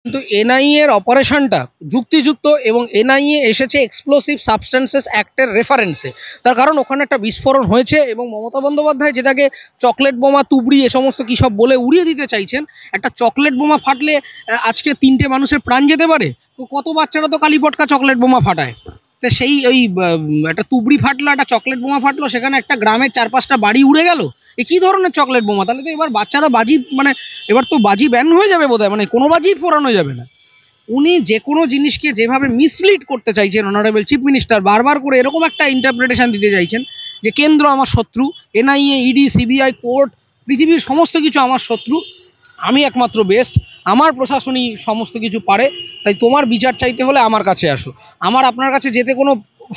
কিন্তু এনআইএ এর অপারেশনটা যুক্তিযুক্ত এবং এনআইএ এসেছে এক্সপ্লোসিভ সাবস্টেন্সেস অ্যাক্টের রেফারেন্সে। তার কারণ ওখানে একটা বিস্ফোরণ হয়েছে এবং মমতা বন্দ্যোপাধ্যায় যেটাকে চকলেট বোমা তুবড়ি এ সমস্ত কী সব বলে উড়িয়ে দিতে চাইছেন, একটা চকলেট বোমা ফাটলে আজকে 3টে মানুষের প্রাণ যেতে পারে। তো কত বাচ্চারা তো কালীপটকা চকলেট বোমা ফাটায়। তো সেই ওই একটা তুবড়ি ফাটলো, একটা চকলেট বোমা ফাটলো, সেখানে একটা গ্রামের 4-5টা বাড়ি উড়ে গেল। এ কী ধরনের চকলেট বোমা? তাহলে তো এবার বাচ্চারা বাজি মানে এবার তো বাজি ব্যান হয়ে যাবে বোধহয়, মানে কোনো বাজি ফোড়ানো যাবে না। উনি যে কোনো জিনিসকে যেভাবে মিসলিড করতে চাইছেন, অনারেবল চিফ মিনিস্টার বারবার করে এরকম একটা ইন্টারপ্রিটেশন দিতে চাইছেন যে কেন্দ্র আমার শত্রু, এনআইএ, ইডি, সিবিআই, কোর্ট, পৃথিবীর সমস্ত কিছু আমার শত্রু, আমি একমাত্র বেস্ট, আমার প্রশাসনই সমস্ত কিছু পারে, তাই তোমার বিচার চাইতে হলে আমার কাছে আসো। আমার আপনার কাছে যেতে কোনো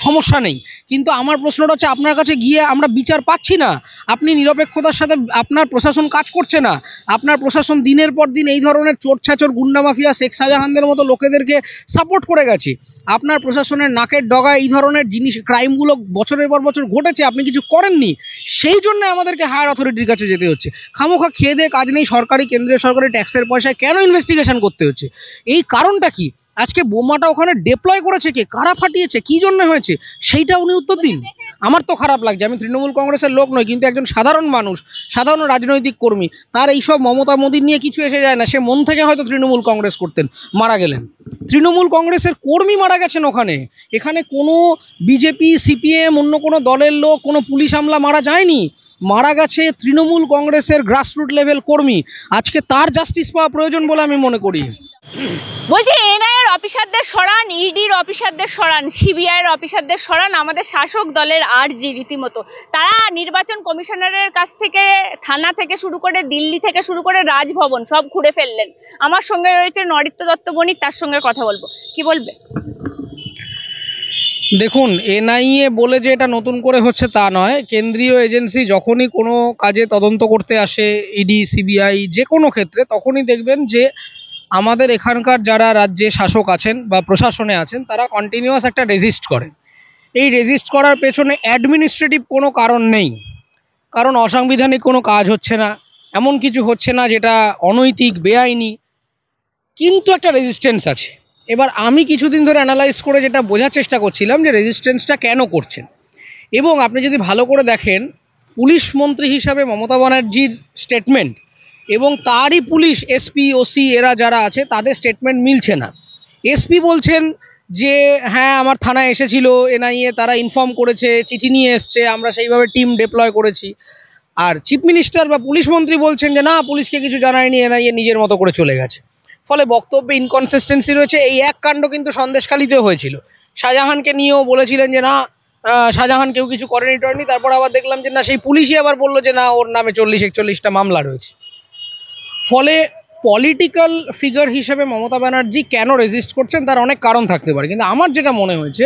সমস্যা নেই, কিন্তু আমার প্রশ্নটা হচ্ছে আপনার কাছে গিয়ে আমরা বিচার পাচ্ছি না। আপনি নিরপেক্ষতার সাথে আপনার প্রশাসন কাজ করছে না। আপনার প্রশাসন দিনের পর দিন এই ধরনের চোর ছাচর, গুন্ডা মাফিয়া, শেখ শাহজাহানদের মতো লোকেদেরকে সাপোর্ট করে গেছে। আপনার প্রশাসনের নাকের ডগায় এই ধরনের জিনিস, ক্রাইমগুলো বছরের পর বছর ঘটেছে, আপনি কিছু করেননি। সেই জন্য আমাদেরকে হায়ার অথরিটির কাছে যেতে হচ্ছে। খামোখা খেয়ে দিয়ে কাজ নেই, সরকারি, কেন্দ্রীয় সরকারি ট্যাক্সের পয়সায় কেন ইনভেস্টিগেশন করতে হচ্ছে? এই কারণটা কি? আজকে বোমাটা ওখানে ডিপ্লয় করেছে কে, কারা ফাটিয়েছে, কি জন্য হয়েছে, সেইটা উনি উত্তর দিন। আমার তো খারাপ লাগছে, আমি তৃণমূল কংগ্রেসের লোক নই, কিন্তু একজন সাধারণ মানুষ, সাধারণ রাজনৈতিক কর্মী, তার এইসব মমতা মোদির নিয়ে কিছু এসে যায় না। সে মন থেকে হয়তো তৃণমূল কংগ্রেস করতেন, মারা গেলেন। তৃণমূল কংগ্রেসের কর্মী মারা গেছেন ওখানে। এখানে কোনো বিজেপি, সিপিএম, অন্য কোনো দলের লোক, কোনো পুলিশ আমলা মারা যায়নি। মারা গেছে তৃণমূল কংগ্রেসের গ্রাসরুট লেভেল কর্মী। আজকে তার জাস্টিস পাওয়া প্রয়োজন বলে আমি মনে করি। বলছি এনআইএর অফিসারদের সরান, ইডির অফিসারদের সরান, সিবিআইয়ের অফিসারদের সরান, আমাদের শাসক দলের আর্জি রীতিমতো। তারা নির্বাচন কমিশনারের কাছ থেকে, থানা থেকে শুরু করে, দিল্লি থেকে শুরু করে রাজভবন সব ঘুরে ফেললেন। আমার সঙ্গে রয়েছে নরিত্য দত্ত বণিক, তার সঙ্গে কথা বলবো। কি বলবে? দেখুন, এনআইএ বলে যে এটা নতুন করে হচ্ছে তা নয়। কেন্দ্রীয় এজেন্সি যখনই কোনো কাজে তদন্ত করতে আসে, ইডি, সিবিআই, যে কোনো ক্ষেত্রে, তখনই দেখবেন যে আমাদের এখানকার যারা রাজ্যে শাসক আছেন বা প্রশাসনে আছেন, তারা কন্টিনিউয়াস একটা রেজিস্ট করেন। এই রেজিস্ট করার পেছনে অ্যাডমিনিস্ট্রেটিভ কোনো কারণ নেই, কারণ অসাংবিধানিক কোনো কাজ হচ্ছে না, এমন কিছু হচ্ছে না যেটা অনৈতিক, বেআইনি, কিন্তু একটা রেজিস্ট্যান্স আছে। এবার আমি কিছুদিন ধরে অ্যানালাইজ করে যেটা বোঝার চেষ্টা করছিলাম যে রেজিস্ট্যান্সটা কেন করছেন। এবং আপনি যদি ভালো করে দেখেন, পুলিশ মন্ত্রী হিসাবে মমতা ব্যানার্জির স্টেটমেন্ট এবং তারই পুলিশ এসপি, ওসি, এরা যারা আছে, তাদের স্টেটমেন্ট মিলছে না। এসপি বলছেন যে হ্যাঁ, আমার থানায় এসেছিল এনআইএ, তারা ইনফর্ম করেছে, চিঠি নিয়ে এসছে, আমরা সেইভাবে টিম ডিপ্লয় করেছি। আর চিফ মিনিস্টার বা পুলিশ মন্ত্রী বলছেন যে না, পুলিশকে কিছু জানায়নি, এনআইএ নিজের মতো করে চলে গেছে। ফলে বক্তব্যে ইনকনসিস্টেন্সি রয়েছে। এই এক কাণ্ড কিন্তু সন্দেশখালিতেও হয়েছিল। শাহজাহানকে নিয়েও বলেছিলেন যে না, শাহজাহান কেউ কিছু করেনি টরেনি, তারপর আবার দেখলাম যে না, সেই পুলিশই আবার বললো যে না, ওর নামে 40-41টা মামলা রয়েছে। ফলে পলিটিক্যাল ফিগার হিসেবে মমতা ব্যানার্জি কেন রেজিস্ট করছেন, তার অনেক কারণ থাকতে পারে, কিন্তু আমার যেটা মনে হয়েছে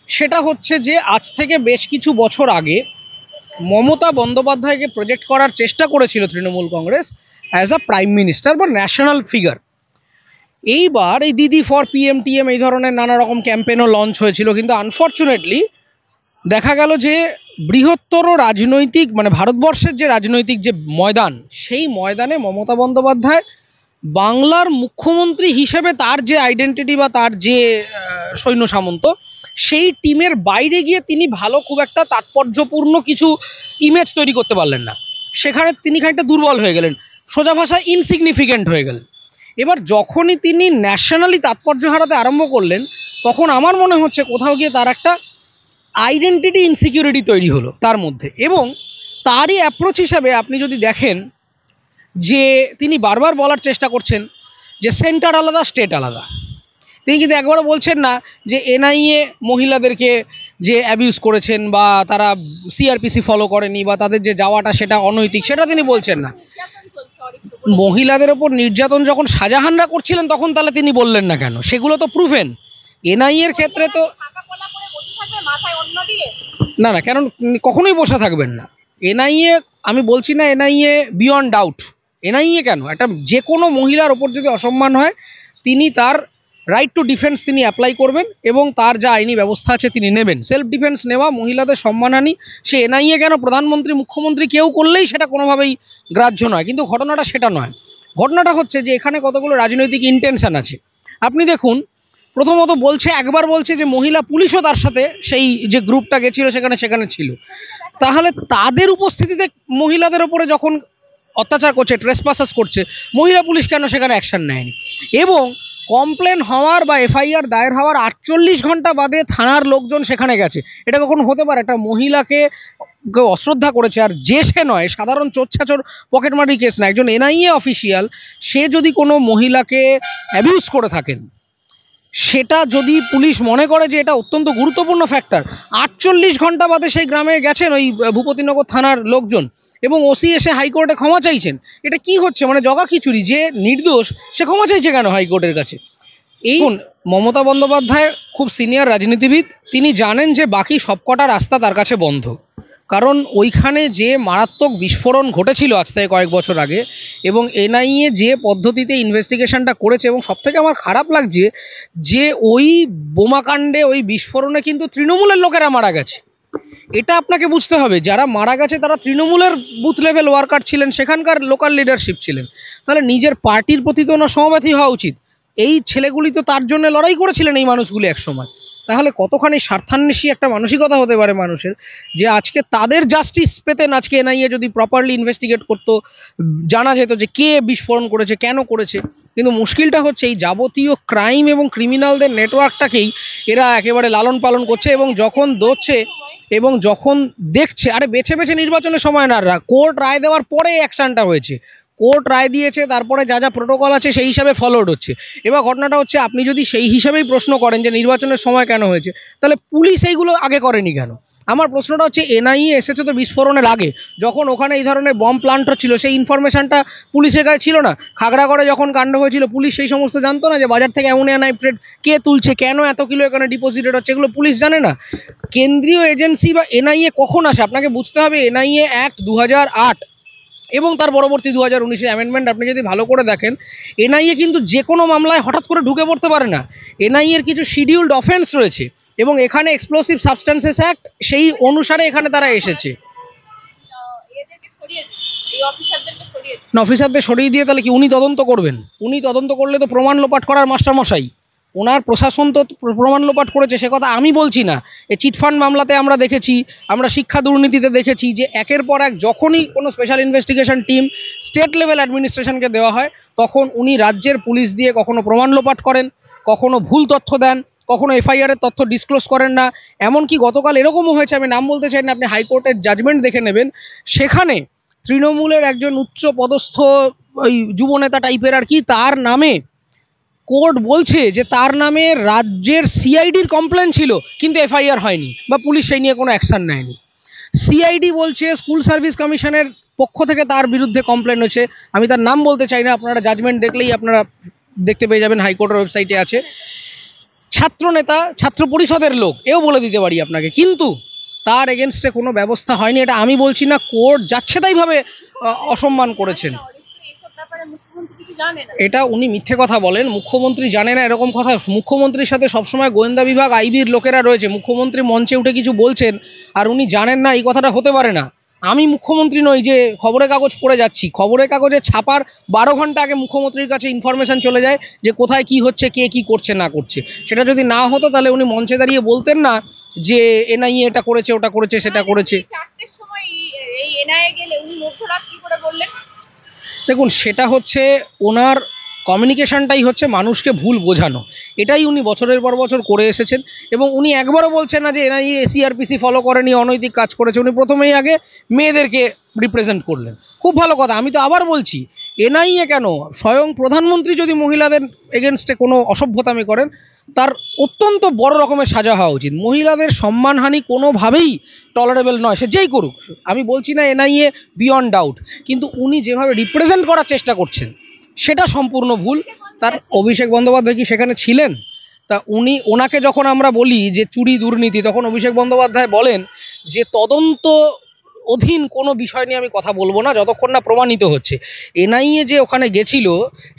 সেটা হচ্ছে যে আজ থেকে বেশ কিছু বছর আগে মমতা বন্দ্যোপাধ্যায়কে প্রজেক্ট করার চেষ্টা করেছিল Trinamool Congress as a prime minister বা ন্যাশনাল ফিগার। এইবার এই দিদি ফর পিএমটিএম, এই ধরনের নানা রকম ক্যাম্পেনও লঞ্চ হয়েছিল, কিন্তু আনফর্চুনেটলি দেখা গেল যে বৃহত্তর রাজনৈতিক, মানে ভারতবর্ষের যে রাজনৈতিক যে ময়দান, সেই ময়দানে মমতা বন্দ্যোপাধ্যায় বাংলার মুখ্যমন্ত্রী হিসেবে তার যে আইডেন্টিটি বা তার যে সৈন্য সামন্ত, সেই টিমের বাইরে গিয়ে তিনি ভালো, খুব একটা তাৎপর্যপূর্ণ কিছু ইমেজ তৈরি করতে পারলেন না। সেখানে তিনি খানিকটা দুর্বল হয়ে গেলেন, সোজা ভাষায় ইনসিগনিফিকেন্ট হয়ে গেলেন। এবার যখনই তিনি ন্যাশনালি তাৎপর্য হারাতে আরম্ভ করলেন, তখন আমার মনে হচ্ছে কোথাও গিয়ে তার একটা আইডেন্টিটি ইনসিকিউরিটি তৈরি হলো তার মধ্যে। এবং তারই অ্যাপ্রোচ হিসাবে আপনি যদি দেখেন যে তিনি বারবার বলার চেষ্টা করছেন যে সেন্টার আলাদা, স্টেট আলাদা। তিনি কিন্তু একবারও বলছেন না যে এনআইএ মহিলাদেরকে যে অ্যাবিউজ করেছেন বা তারা সিআরপিসি ফলো করেনি বা তাদের যে যাওয়াটা সেটা অনৈতিক, সেটা তিনি বলছেন না। মহিলাদের ওপর নির্যাতন যখন শাহজাহানরা করছিলেন, তখন তাহলে তিনি বললেন না কেন? সেগুলো তো প্রুভেন। এনআইএর ক্ষেত্রে তো না না, কেন কখনোই বসে থাকবেন না। এনআইএ, আমি বলছি না এনআইএ বিয়ন্ড ডাউট। এনআইএ কেন, একটা যে কোনো মহিলার ওপর যদি অসম্মান হয়, তিনি তার রাইট টু ডিফেন্স তিনি অ্যাপ্লাই করবেন এবং তার যা আইনি ব্যবস্থা আছে তিনি নেবেন। সেলফ ডিফেন্স নেওয়া, মহিলাদের সম্মানহানি, সে এনআইএ কেন, প্রধানমন্ত্রী, মুখ্যমন্ত্রী কেউ করলেই সেটা কোনোভাবেই গ্রাহ্য নয়। কিন্তু ঘটনাটা সেটা নয়। ঘটনাটা হচ্ছে যে এখানে কতগুলো রাজনৈতিক ইন্টেনশন আছে। আপনি দেখুন, প্রথমত একবার বলছে যে মহিলা পুলিশও তার সাথে, সেই যে গ্রুপটা গেছিল সেখানে ছিল। তাহলে তাদের উপস্থিতিতে মহিলাদের ওপরে যখন অত্যাচার করছে, ট্রেসপাসাস করছে, মহিলা পুলিশ কেন সেখানে অ্যাকশন নেয়নি? এবং কমপ্লেন হওয়ার বা এফআইআর দায়ের হওয়ার 48 ঘন্টা বাদে থানার লোকজন সেখানে গেছে। এটা কখনো হতে পারে? একটা মহিলাকে কেউ অশ্রদ্ধা করেছে, আর যে সে নয়, সাধারণ চোরছাচোর পকেটমারি কেস না, একজন এনআইএ অফিসিয়াল, সে যদি কোনো মহিলাকে অ্যাবিউজ করে থাকেন, সেটা যদি পুলিশ মনে করে যে এটা অত্যন্ত গুরুত্বপূর্ণ ফ্যাক্টর, 48 ঘন্টা বাদে সেই গ্রামে গেছেন ওই ভূপতিনগর থানার লোকজন, এবং ওসি এসে হাইকোর্টে ক্ষমা চাইছেন। এটা কি হচ্ছে? মানে জগা খিচুড়ি। যে নির্দোষ সে ক্ষমা চাইছে কেন হাইকোর্টের কাছে? এই মমতা বন্দ্যোপাধ্যায় খুব সিনিয়র রাজনীতিবিদ, তিনি জানেন যে বাকি সবকটা রাস্তা তার কাছে বন্ধ। কারণ ওইখানে যে মারাত্মক বিস্ফোরণ ঘটেছিল আজ থেকে কয়েক বছর আগে, এবং এনআইএ যে পদ্ধতিতে ইনভেস্টিগেশনটা করেছে, এবং সবথেকে আমার খারাপ লাগছে যে ওই বোমাকাণ্ডে, ওই বিস্ফোরণে কিন্তু তৃণমূলের লোকেরা মারা গেছে। এটা আপনাকে বুঝতে হবে, যারা মারা গেছে তারা তৃণমূলের বুথ লেভেল ওয়ার্কার ছিলেন, সেখানকার লোকাল লিডারশিপ ছিলেন। তাহলে নিজের পার্টির প্রতি তো ওনার সমব্যথী হওয়া উচিত। এই ছেলেগুলি তো তার জন্য লড়াই করেছিলেন, এই মানুষগুলি একসময়। তাহলে কতখানি স্বার্থান্বেষী একটা মানসিকতা হতে পারে মানুষের, যে আজকে তাদের জাস্টিস পেতেন, আজকে এনআইএ যদি প্রপারলি ইনভেস্টিগেট করতো, জানা যেত যে কে বিস্ফোরণ করেছে, কেন করেছে। কিন্তু মুশকিলটা হচ্ছে এই যাবতীয় ক্রাইম এবং ক্রিমিনালদের নেটওয়ার্কটাকেই এরা একেবারে লালন পালন করছে, এবং যখন দোচ্ছে এবং যখন দেখছে, আরে বেছে বেছে নির্বাচনের সময় না, কোর্ট রায় দেওয়ার পরে অ্যাকশনটা হয়েছে। কোর্ট রায় দিয়েছে, তারপরে যা যা প্রোটোকল আছে সেই হিসাবে ফলোড হচ্ছে। এবার ঘটনাটা হচ্ছে, আপনি যদি সেই হিসাবেই প্রশ্ন করেন যে নির্বাচনের সময় কেন হয়েছে, তাহলে পুলিশ এইগুলো আগে করেনি কেন? আমার প্রশ্নটা হচ্ছে, এনআইএ এসেছে তো বিস্ফোরণের আগে, যখন ওখানে এই ধরনের বম প্লান্ট হচ্ছিল সেই ইনফরমেশনটা পুলিশের কাছে ছিল না? খাগড়াগড়ে যখন কাণ্ড হয়েছিল, পুলিশ সেই সমস্ত জানতো না যে বাজার থেকে অ্যামোনিয়া নাইট্রেট কে তুলছে, কেন এত কিলো এখানে ডিপোজিটেড হচ্ছে, এগুলো পুলিশ জানে না? কেন্দ্রীয় এজেন্সি বা এনআইএ কখন আসে? আপনাকে বুঝতে হবে, এনআইএ অ্যাক্ট 2008 এবং তার পরবর্তী 2019 অ্যামেন্ডমেন্ট আপনি যদি ভালো করে দেখেন, এনআইএ কিন্তু যে কোনো মামলায় হঠাৎ করে ঢুকে পড়তে পারে না। এনআইএর কিছু শিডিউলড অফেন্স রয়েছে, এবং এখানে এক্সপ্লোসিভ সাবস্টেন্সেস অ্যাক্ট, সেই অনুসারে এখানে তারা এসেছে। না, অফিসারদের সরিয়ে দিয়ে তাহলে কি উনি তদন্ত করবেন? উনি তদন্ত করলে তো প্রমাণ লোপাট করার মাস্টারমশাই। ওনার প্রশাসন তো প্রমাণ লোপাট করেছে, সে কথা আমি বলছি না। এই চিটফান্ড মামলাতে আমরা দেখেছি, আমরা শিক্ষা দুর্নীতিতে দেখেছি যে একের পর এক যখনই কোনো special investigation team state level অ্যাডমিনিস্ট্রেশনকে দেওয়া হয়, তখন উনি রাজ্যের পুলিশ দিয়ে কখনো প্রমাণ লোপাট করেন, কখনো ভুল তথ্য দেন, কখনো এফআইআরের তথ্য ডিসক্লোজ করেন না। এমনকি গতকাল এরকমও হয়েছে, আমি নাম বলতে চাই না, আপনি হাইকোর্টের জাজমেন্ট দেখে নেবেন, সেখানে তৃণমূলের একজন উচ্চ পদস্থ ওই যুবনেতা টাইপের আর কি, তার নামে কোর্ট বলছে যে তার নামে রাজ্যের সিআইডির কমপ্লেন ছিল, কিন্তু এফআইআর হয়নি বা পুলিশ সেই নিয়ে কোনো অ্যাকশন নেয়নি। সিআইডি বলছে স্কুল সার্ভিস কমিশনের পক্ষ থেকে তার বিরুদ্ধে কমপ্লেন হয়েছে, আমি তার নাম বলতে চাই না, আপনারা জাজমেন্ট দেখলেই আপনারা দেখতে পেয়ে যাবেন, হাইকোর্টের ওয়েবসাইটে আছে। ছাত্র নেতা, ছাত্র পরিষদের লোক, এও বলে দিতে পারি আপনাকে, কিন্তু তার এগেনস্টে কোনো ব্যবস্থা হয়নি। এটা আমি বলছি না, কোর্ট যাচ্ছে তাইভাবে অসম্মান করেছেন। এটা উনি মিথ্যে কথা বলেন, মুখ্যমন্ত্রী জানে না এরকম কথা। মুখ্যমন্ত্রীর সাথে সবসময় গোয়েন্দা বিভাগ, আইবির লোকেরা রয়েছে। মুখ্যমন্ত্রী মঞ্চে উঠে কিছু বলছেন আর উনি জানেন না, এই কথাটা হতে পারে না। আমি মুখ্যমন্ত্রী নই যে খবরের কাগজ পড়ে যাচ্ছি। খবরের কাগজে ছাপার 12 ঘন্টা আগে মুখ্যমন্ত্রীর কাছে ইনফরমেশন চলে যায় যে কোথায় কি হচ্ছে, কে কি করছে না করছে। সেটা যদি না হতো তাহলে উনি মঞ্চে দাঁড়িয়ে বলতেন না যে এনআইএ এটা করেছে, ওটা করেছে, সেটা করেছে। দেখুন, সেটা হচ্ছে ওনার কমিউনিকেশনটাই হচ্ছে মানুষকে ভুল বোঝানো। এটাই উনি বছরের পর বছর করে এসেছেন, এবং উনি একবারও বলছেন না যে এনআইএ সিআরপিসি ফলো করেনি, অনৈতিক কাজ করেছে। উনি প্রথমেই আগে মেয়েদেরকে রিপ্রেজেন্ট করলেন। খুব ভালো কথা। আমি তো আবার বলছি, এনআইএ কেন, স্বয়ং প্রধানমন্ত্রী যদি মহিলাদের এগেনস্টে কোনো অসভ্যতামি করেন, তার অত্যন্ত বড় রকমের সাজা হওয়া উচিত। মহিলাদের সম্মানহানি কোনোভাবেই টলারেবল নয়, সে যেই করুক। আমি বলছি না এনআইএ বিয়ন্ড ডাউট, কিন্তু উনি যেভাবে রিপ্রেজেন্ট করার চেষ্টা করছেন সেটা সম্পূর্ণ ভুল। তার অভিষেক বন্দ্যোপাধ্যায় কি সেখানে ছিলেন? তা ওনাকে যখন আমরা বলি যে চুরি দুর্নীতি, তখন অভিষেক বন্দ্যোপাধ্যায় বলেন যে তদন্ত অধীন কোনো বিষয় নিয়ে আমি কথা বলবো না যতক্ষণ না প্রমাণিত হচ্ছে। এনআইএ যে ওখানে গেছিল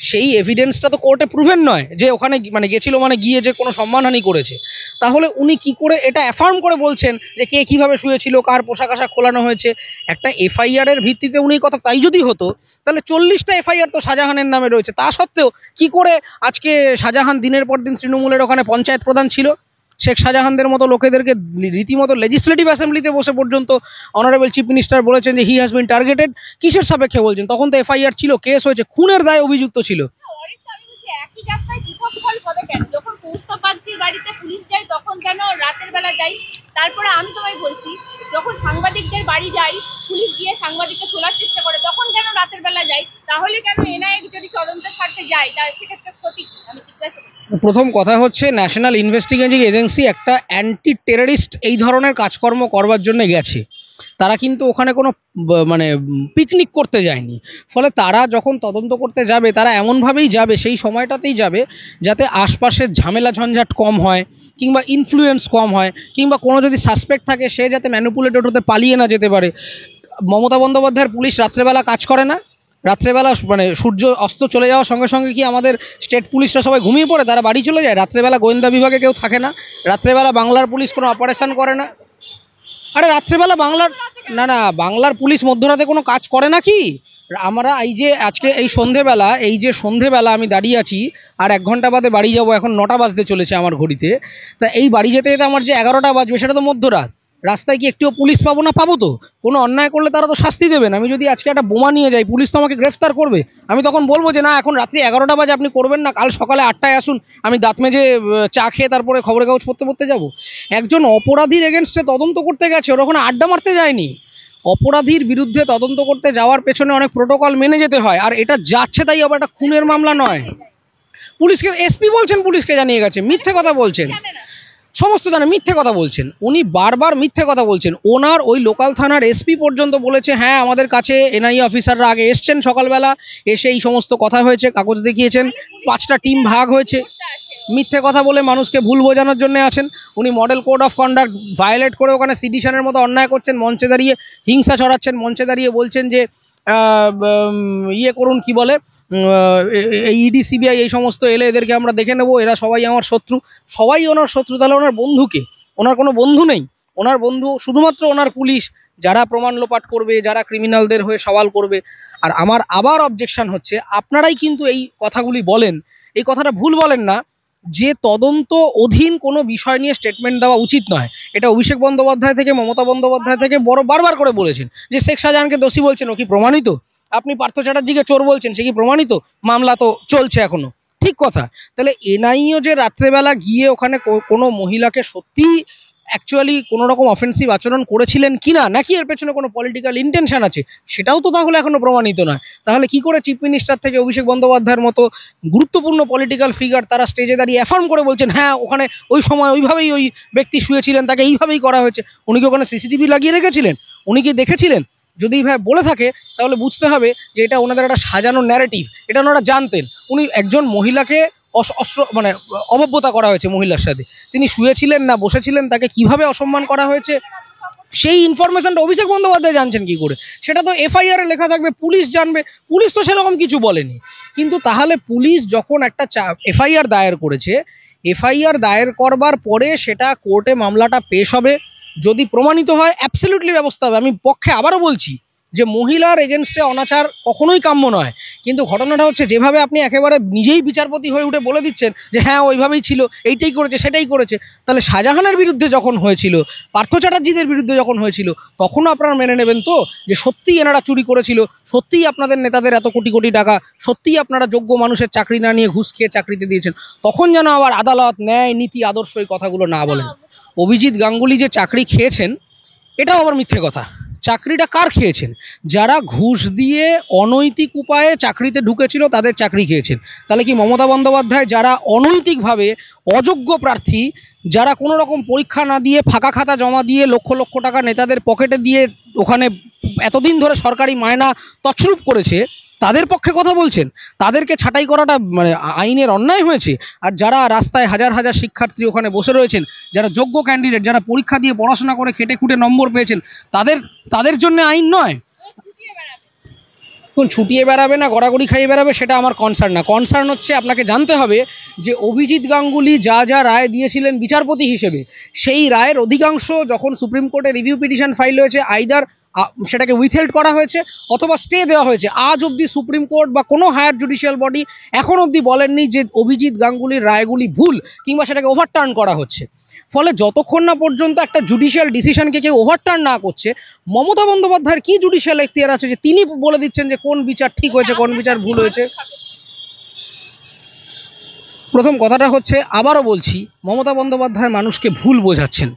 সেই এভিডেন্সটা তো কোর্টে প্রুভেন নয় যে ওখানে মানে গেছিল মানে গিয়ে যে কোনো সম্মানহানি করেছে। তাহলে উনি কি করে এটা অ্যাফার্ম করে বলছেন যে কে কিভাবে শুয়েছিল, কার পোশাক আশাক খোলানো হয়েছে? একটা এফআইআর এর ভিত্তিতে উনি কথা তাই যদি হতো তাহলে 40টা এফআইআর তো শাহজাহানের নামে রয়েছে। তা সত্ত্বেও কি করে আজকে শাহজাহান দিনের পর দিন তৃণমূলের ওখানে পঞ্চায়েত প্রধান ছিল? শেখ শাহজাহানদের মতো লোকেদেরকে রীতিমতো লেজিসলেটিভ অ্যাসেম্বলিতে বসে পর্যন্ত অনারেবল চিফ মিনিস্টার বলেছেন যে হি হ্যাজ বিন টার্গেটেড। কিসের সাপেক্ষে বলছেন? তখন তো এফআইআর ছিল, কেস হয়েছে, খুনের দায়ে অভিযুক্ত ছিল। একই যাত্রায় পৃথক ফল হবে কেন? যখন কৌস্তবাগচির বাড়িতে পুলিশ যায় তখন কেন রাতের বেলা যাই? তারপরে আমি তোমায় বলছি, যখন সাংবাদিকদের বাড়ি যাই পুলিশ গিয়ে সাংবাদিককে তোলার চেষ্টা করে তখন কেন রাতের বেলা যাই? তাহলে কেন এনআইএ যদি তদন্তের স্বার্থে যায় তাহলে সেক্ষেত্রে ক্ষতি কি? আমি জিজ্ঞাসা করি। প্রথম কথা হচ্ছে ন্যাশনাল ইনভেস্টিগেটিং এজেন্সি একটা অ্যান্টি টেররিস্ট এই ধরনের কাজকর্ম করবার জন্য গেছে। তারা কিন্তু ওখানে কোনো মানে পিকনিক করতে যায়নি। ফলে তারা যখন তদন্ত করতে যাবে তারা এমনভাবেই যাবে, সেই সময়টাতেই যাবে যাতে আশপাশের ঝামেলা ঝঞ্ঝাট কম হয়, কিংবা ইনফ্লুয়েন্স কম হয়, কিংবা কোনো যদি সাসপেক্ট থাকে সে যাতে ম্যানিপুলেটেড হতে পালিয়ে না যেতে পারে। মমতা বন্দ্যোপাধ্যায়ের পুলিশ রাত্রেবেলা কাজ করে না? রাত্রেবেলা মানে সূর্য অস্ত চলে যাওয়ার সঙ্গে সঙ্গে কি আমাদের স্টেট পুলিশরা সবাই ঘুমিয়ে পড়ে, তারা বাড়ি চলে যায়? রাত্রেবেলা গোয়েন্দা বিভাগে কেউ থাকে না? রাত্রেবেলা বাংলার পুলিশ কোনো অপারেশন করে না? আরে রাত্রেবেলা বাংলার না না বাংলার পুলিশ মধ্যরাতে কোনো কাজ করে না কি? আমরা এই যে আজকে এই যে সন্ধেবেলা আমি দাঁড়িয়ে আছি, আর 1 ঘন্টা বাদে বাড়ি যাব, এখন 9টা বাজতে চলেছে আমার ঘড়িতে। তা এই বাড়ি যেতে যেতে আমার যে 11টা বাজবে সেটা তো মধ্যরাত। রাস্তায় কি একটিও পুলিশ পাবো না? পাবো তো। কোনো অন্যায় করলে তারা তো শাস্তি দেবেন। আমি যদি আজকে একটা বোমা নিয়ে যাই পুলিশ তো আমাকে গ্রেফতার করবে। আমি তখন বলবো যে না, এখন রাত্রি 11টা বাজে আপনি করবেন না, কাল সকালে 8টায় আসুন, আমি দাঁত মেজে চা খেয়ে তারপরে খবরের কাগজ পড়তে পড়তে যাবো। একজন অপরাধীর এগেনস্টে তদন্ত করতে গেছে, ওরা ওখানে আড্ডা মারতে যায়নি। অপরাধীর বিরুদ্ধে তদন্ত করতে যাওয়ার পেছনে অনেক প্রোটোকল মেনে যেতে হয়, আর এটা যাচ্ছে তাই আবার একটা খুনের মামলা নয়। পুলিশকে এসপি বলছেন পুলিশকে জানিয়ে গেছে, মিথ্যে কথা বলছেন, সমস্ত জানে মিথ্যে কথা বলছেন। উনি বারবার মিথ্যে কথা বলছেন। ওনার ওই লোকাল থানার এসপি পর্যন্ত বলেছে হ্যাঁ আমাদের কাছে এনআইএ অফিসাররা আগে এসছেন সকালবেলা, এসে এই সমস্ত কথা হয়েছে, কাগজ দেখিয়েছেন, 5টা টিম ভাগ হয়েছে। মিথ্যে কথা বলে মানুষকে ভুল বোঝানোর জন্য আছেন। উনি model code of conduct violate করে ওখানে সিডিশনের মতো অন্যায় করছেন, মঞ্চে দাঁড়িয়ে হিংসা ছড়াচ্ছেন, মঞ্চে দাঁড়িয়ে বলছেন যে ইয়ে করুন, কি বলে, এই ইডি সিবিআই এই সমস্ত এলে এদেরকে আমরা দেখে নেবো, এরা সবাই আমার শত্রু। সবাই ওনার শত্রু। তাহলে ওনার বন্ধুকে? ওনার কোনো বন্ধু নেই। ওনার বন্ধু শুধুমাত্র ওনার পুলিশ, যারা প্রমাণ লোপাট করবে, যারা ক্রিমিনালদের হয়ে সওয়াল করবে। আর আমার আবার অবজেকশন হচ্ছে, আপনারাই কিন্তু এই কথাগুলি বলেন, এই কথাটা ভুল বলেন না যে তদন্ত অধীন কোনো বিষয় নিয়ে স্টেটমেন্ট দেওয়া উচিত নয়। এটা অভিষেক বন্দ্যোপাধ্যায় থেকে মমতা বন্দ্যোপাধ্যায় থেকে বারবার করে বলেছেন যে শেখ শাহজাহানকে দোষী বলছেন, ও কি প্রমাণিত? আপনি পার্থ চ্যাটার্জিকে চোর বলছেন, সে কি প্রমাণিত? মামলা তো চলছে এখনো। ঠিক কথা। তাহলে এনআইও যে রাত্রেবেলা গিয়ে ওখানে কোনো মহিলাকে সত্যিই অ্যাকচুয়ালি কোনো রকম অফেন্সিভ আচরণ করেছিলেন কিনা, নাকি এর পেছনে কোনো পলিটিক্যাল ইন্টেনশন আছে, সেটাও তো তাহলে এখনো প্রমাণিত নয়। তাহলে কি করে চিফ মিনিস্টার থেকে অভিষেক বন্দ্যোপাধ্যায়ের মতো গুরুত্বপূর্ণ পলিটিক্যাল ফিগার তারা স্টেজে দাঁড়িয়ে অ্যাফার্ম করে বলছেন হ্যাঁ ওখানে ওই সময় ওইভাবেই ওই ব্যক্তি শুয়েছিলেন, তাকে এইভাবেই করা হয়েছে? উনি কি ওখানে সিসিটিভি লাগিয়ে রেখেছিলেন? উনি কি দেখেছিলেন? যদি ভাই বলে থাকে তাহলে বুঝতে হবে যে এটা ওনাদের একটা সাজানো ন্যারেটিভ, এটা ওনারা জানতেন। উনি একজন মহিলাকে মানে অভব্যতা করা হয়েছে মহিলার সাথে, তিনি শুয়েছিলেন না বসেছিলেন, তাকে কিভাবে অসম্মান করা হয়েছে সেই ইনফরমেশনটা অভিষেক বন্দ্যোপাধ্যায় জানছেন কি করে? সেটা তো এফআইআর এ লেখা থাকবে, পুলিশ জানবে। পুলিশ তো সেরকম কিছু বলেনি। কিন্তু তাহলে পুলিশ যখন একটা এফআইআর দায়ের করেছে, এফআইআর দায়ের করবার পরে সেটা কোর্টে মামলাটা পেশ হবে, যদি প্রমাণিত হয় অ্যাবসলিউটলি ব্যবস্থা হবে। আমি পক্ষে আবারও বলছি যে মহিলার এগেনস্টে অনাচার কখনোই কাম্য নয়। কিন্তু ঘটনাটা হচ্ছে যেভাবে আপনি একেবারে নিজেই বিচারপতি হয়ে উঠে বলে দিচ্ছেন যে হ্যাঁ ওইভাবেই ছিল, এইটাই করেছে সেটাই করেছে, তাহলে শাহজাহানের বিরুদ্ধে যখন হয়েছিল, পার্থ চ্যাটার্জিদের বিরুদ্ধে যখন হয়েছিল, তখনও আপনারা মেনে নেবেন তো যে সত্যিই এনারা চুরি করেছিল, সত্যিই আপনাদের নেতাদের এত কোটি কোটি টাকা, সত্যিই আপনারা যোগ্য মানুষের চাকরি না নিয়ে ঘুষ খেয়ে চাকরিতে দিয়েছেন? তখন যেন আবার আদালত, ন্যায়, নীতি, আদর্শ এই কথাগুলো না বলেন। অভিজিৎ গাঙ্গুলি যে চাকরি খেয়েছেন এটাও আবার মিথ্যে কথা। চাকরিটা কার খেয়েছেন? যারা ঘুষ দিয়ে অনৈতিক উপায়ে চাকরিতে ঢুকেছিল তাদের চাকরি খেয়েছেন। তাহলে কি মমতা বন্দ্যোপাধ্যায় যারা অনৈতিকভাবে অযোগ্য প্রার্থী, যারা কোনো রকম পরীক্ষা না দিয়ে ফাঁকা খাতা জমা দিয়ে লক্ষ লক্ষ টাকা নেতাদের পকেটে দিয়ে ওখানে এতদিন ধরে সরকারি মায়না তছরূপ করেছে, তাদের পক্ষে কথা বলছেন? তাদেরকে ছাঁটাই করাটা মানে আইনের অন্যায় হয়েছে? আর যারা রাস্তায় হাজার হাজার শিক্ষার্থী ওখানে বসে রয়েছেন, যারা যোগ্য ক্যান্ডিডেট, যারা পরীক্ষা দিয়ে পড়াশোনা করে খেটে খুঁটে নম্বর পেয়েছেন, তাদের তাদের জন্য আইন নয়? কোন ছুটিয়ে বেড়াবে না গড়াগড়ি খাইয়ে বেড়াবে সেটা আমার কনসার্ন না। কনসার্ন হচ্ছে আপনাকে জানতে হবে যে অভিজিৎ গাঙ্গুলি যা যা রায় দিয়েছিলেন বিচারপতি হিসেবে, সেই রায়ের অধিকাংশ যখন সুপ্রিম কোর্টে রিভিউ পিটিশন ফাইল হয়েছে, আইদার সেটাকে উইথহেল্ড করা হয়েছে অথবা স্টে দেওয়া হয়েছে। আজ অবধি সুপ্রিম কোর্ট বা কোনো হায়ার জুডিশিয়াল বডি এখন অবধি বলেননি যে অভিজিৎ গাঙ্গুলির রায়গুলি ভুল কিংবা সেটাকে ওভারটার্ন করা হচ্ছে। ফলে যতক্ষণ না পর্যন্ত একটা জুডিশিয়াল ডিসিশনকে কেউ ওভারটার্ন না করছে, মমতা বন্দ্যোপাধ্যায়ের কি জুডিশিয়াল এখতিয়ার আছে যে তিনি বলে দিচ্ছেন যে কোন বিচার ঠিক হয়েছে কোন বিচার ভুল হয়েছে? প্রথম কথাটা হচ্ছে, আবারও বলছি, মমতা বন্দ্যোপাধ্যায় মানুষকে ভুল বোঝাচ্ছেন।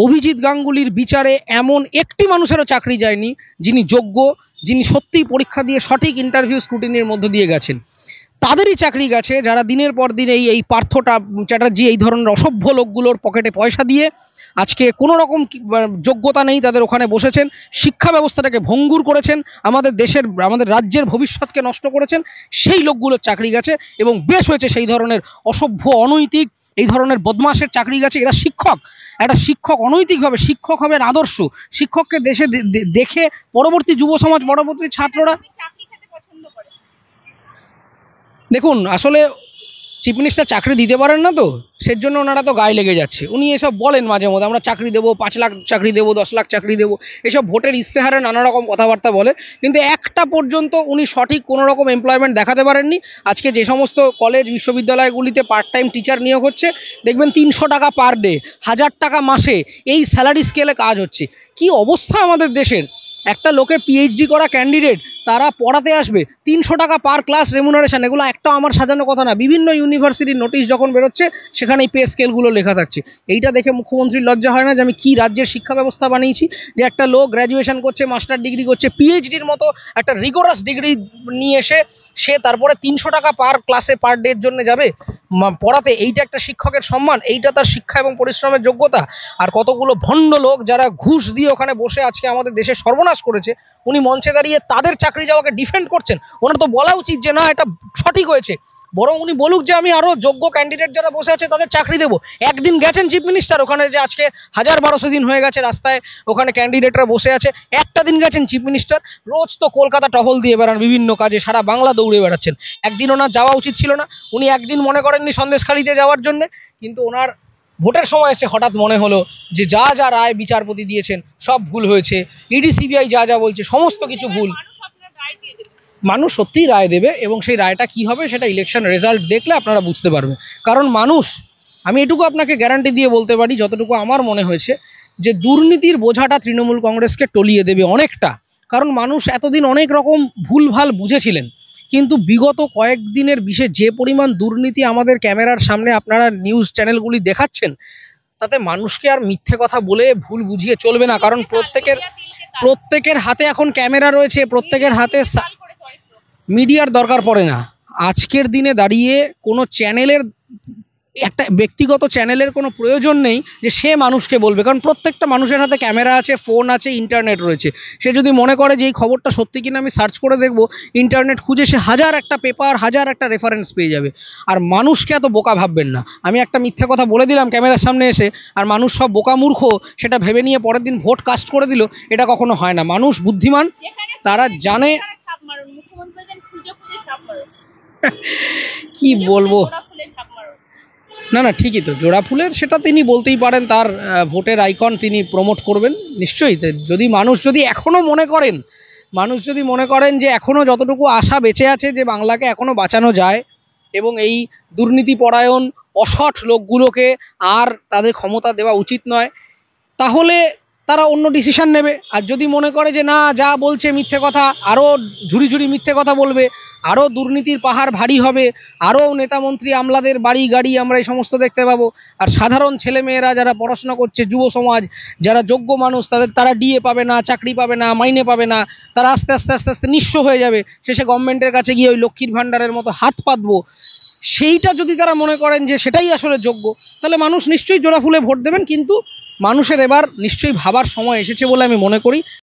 অভিজিৎ গাঙ্গুলির বিচারে এমন একটি মানুষেরও চাকরি যায়নি যিনি যোগ্য, যিনি সত্যিই পরীক্ষা দিয়ে সঠিক ইন্টারভিউ স্ক্রুটিনির মধ্য দিয়ে গেছেন। তাদেরই চাকরি গেছে যারা দিনের পর দিন এই পার্থটা চ্যাটার্জি এই ধরনের অসভ্য লোকগুলোর পকেটে পয়সা দিয়ে আজকে কোনো রকম যোগ্যতা নেই তাদের ওখানে বসেছেন, শিক্ষা ব্যবস্থাটাকে ভঙ্গুর করেছেন, আমাদের রাজ্যের ভবিষ্যৎকে নষ্ট করেছেন। সেই লোকগুলোর চাকরি গেছে এবং বেশ হয়েছে। সেই ধরনের অসভ্য, অনৈতিক, এই ধরনের বদমাশের চাকরি গেছে। এরা শিক্ষক, একটা শিক্ষক অনৈতিকভাবে শিক্ষক হবেন আদর্শ শিক্ষককে দেশে দেখে পরবর্তী যুব সমাজ, পরবর্তী ছাত্ররা। দেখুন, আসলে চিফ মিনিস্টার চাকরি দিতে পারেন না, তো সেজন্য ওনারা তো গায়ে লেগে যাচ্ছে। উনি এসব বলেন মাঝে মধ্যে, আমরা চাকরি দেবো, 5 লাখ চাকরি দেবো, 10 লাখ চাকরি দেবো, এসব ভোটের ইস্তেহারে নানা রকম কথাবার্তা বলে, কিন্তু একটা পর্যন্ত উনি সঠিক কোনো রকম এমপ্লয়মেন্ট দেখাতে পারেননি। আজকে যে সমস্ত কলেজ বিশ্ববিদ্যালয়গুলিতে পার্ট টাইম টিচার নিয়োগ হচ্ছে, দেখবেন 300 টাকা পার ডে, 1000 টাকা মাসে, এই স্যালারি স্কেলে কাজ হচ্ছে। কি অবস্থা আমাদের দেশের! একটা লোকের পিএইচডি করা ক্যান্ডিডেট, তারা পড়াতে আসবে, 300 টাকা পার ক্লাস রেমুনারেশন। এগুলো একটা আমার সাজানো কথা না, বিভিন্ন ইউনিভার্সিটির নোটিশ যখন বেরোচ্ছে সেখানে এই পে স্কেলগুলো লেখা থাকছে। এইটা দেখে মুখ্যমন্ত্রীর লজ্জা হয় না যে আমি কি রাজ্যের শিক্ষা ব্যবস্থা বানিয়েছি? যে একটা লোক গ্র্যাজুয়েশন করছে, মাস্টার ডিগ্রি করছে, পিএইচডির মতো একটা রিগোরাস ডিগ্রি নিয়ে এসে সে তারপরে 300 টাকা পার ক্লাসে পার ডের জন্য যাবে পড়াতে। এইটা একটা শিক্ষকের সম্মান? এইটা তার শিক্ষা এবং পরিশ্রমের যোগ্যতা? আর কতগুলো ভণ্ড লোক যারা ঘুষ দিয়ে ওখানে বসে আজকে আমাদের দেশের সর্বনাশ করেছে, উনি মঞ্চে দাঁড়িয়ে তাদের চাকরি যাওয়াকে ডিফেন্ড করছেন। ওনার তো বলা উচিত যে না, এটা সঠিক হয়েছে। বরং উনি বলুক যে আমি আরো যোগ্য ক্যান্ডিডেট যারা বসে আছে তাদের চাকরি দেবো। একদিন গেছেন চিফ মিনিস্টার ওখানে? যে আজকে 1000-1200 দিন হয়ে গেছে রাস্তায় ওখানে ক্যান্ডিডেটরা বসে আছে, একটা দিন গেছেন চিফ মিনিস্টার? রোজ তো কলকাতা টহল দিয়ে বেড়ান, বিভিন্ন কাজে সারা বাংলা দৌড়ে বেড়াচ্ছেন। একদিন ওনার যাওয়া উচিত ছিল না? উনি একদিন মনে করেননি সন্দেশখালিতে যাওয়ার জন্য? কিন্তু ওনার ভোটের সময় এসে হঠাৎ মনে হলো যে যা যা রায় বিচারপতি দিয়েছেন সব ভুল হয়েছে, ইডি সিবিআই যা যা বলছে সমস্ত কিছু ভুল। মানুষ সত্যিই রায় দেবে এবং সেই রায়টা কি হবে সেটা ইলেকশন রেজাল্ট দেখলে আপনারা বুঝতে পারবেন। কারণ মানুষ, আমি এটুকু আপনাকে গ্যারান্টি দিয়ে বলতে পারি, যতটুকু আমার মনে হয়েছে, যে দুর্নীতির বোঝাটা তৃণমূল কংগ্রেসকে টলিয়ে দেবে অনেকটা। কারণ মানুষ এতদিন অনেক রকম ভুলভাল বুঝেছিলেন, কিন্তু বিগত কয়েকদিনের বিশেষ যে পরিমাণ দুর্নীতি আমাদের ক্যামেরার সামনে আপনারা নিউজ চ্যানেলগুলি দেখাচ্ছেন, তাতে মানুষকে আর মিথ্যে কথা বলে ভুল বুঝিয়ে চলবে না। কারণ প্রত্যেকের হাতে এখন ক্যামেরা রয়েছে, প্রত্যেকের হাতে মিডিয়ার দরকার পড়ে না। আজকের দিনে দাঁড়িয়ে কোনো চ্যানেলের, একটা ব্যক্তিগত চ্যানেলের কোনো প্রয়োজন নেই যে সে মানুষকে বলবে, কারণ প্রত্যেকটা মানুষের হাতে ক্যামেরা আছে, ফোন আছে, ইন্টারনেট রয়েছে। সে যদি মনে করে যে এই খবরটা সত্যি কিনা আমি সার্চ করে দেখবো, ইন্টারনেট খুঁজে সে 1000 একটা পেপার, 1000 একটা রেফারেন্স পেয়ে যাবে। আর মানুষকে এত বোকা ভাববেন না। আমি একটা মিথ্যে কথা বলে দিলাম ক্যামেরার সামনে এসে, আর মানুষ সব বোকা মূর্খ সেটা ভেবে নিয়ে পরের দিন ভোট কাস্ট করে দিল, এটা কখনো হয় না। মানুষ বুদ্ধিমান, তারা জানে। কি বলবো, না না ঠিকই তো, জোড়া ফুলের সেটা তিনি বলতেই পারেন, তার ভোটের আইকন তিনি প্রমোট করবেন নিশ্চয়ই। যদি মানুষ যদি মনে করেন যে এখনো যতটুকু আশা বেঁচে আছে যে বাংলাকে এখনো বাঁচানো যায় এবং এই দুর্নীতিপরায়ণ অসৎ লোকগুলোকে আর তাদের ক্ষমতা দেওয়া উচিত নয়, তাহলে তারা অন্য ডিসিশন নেবে। আর যদি মনে করে যে না, যা বলছে মিথ্যে কথা, আরও ঝুড়ি ঝুড়ি মিথ্যে কথা বলবে, আরও দুর্নীতির পাহাড় ভারী হবে, আরও নেতামন্ত্রী আমলাদের বাড়ি গাড়ি আমরা এই সমস্ত দেখতে পাবো, আর সাধারণ ছেলেমেয়েরা যারা পড়াশোনা করছে, যুব সমাজ যারা যোগ্য মানুষ, তারা ডিএ পাবে না, চাকরি পাবে না, মাইনে পাবে না, তারা আস্তে আস্তে আস্তে আস্তে নিঃস্ব হয়ে যাবে, শেষে গভর্নমেন্টের কাছে গিয়ে ওই লক্ষ্মীর ভাণ্ডারের মতো হাত পাতবো। সেইটা যদি তারা মনে করেন যে সেটাই আসলে যোগ্য, তাহলে মানুষ নিশ্চয়ই জোড়া ফুলে ভোট দেবেন। কিন্তু মানুষের এবার নিশ্চয়ই ভাবার সময় এসেছে বলে আমি মনে করি।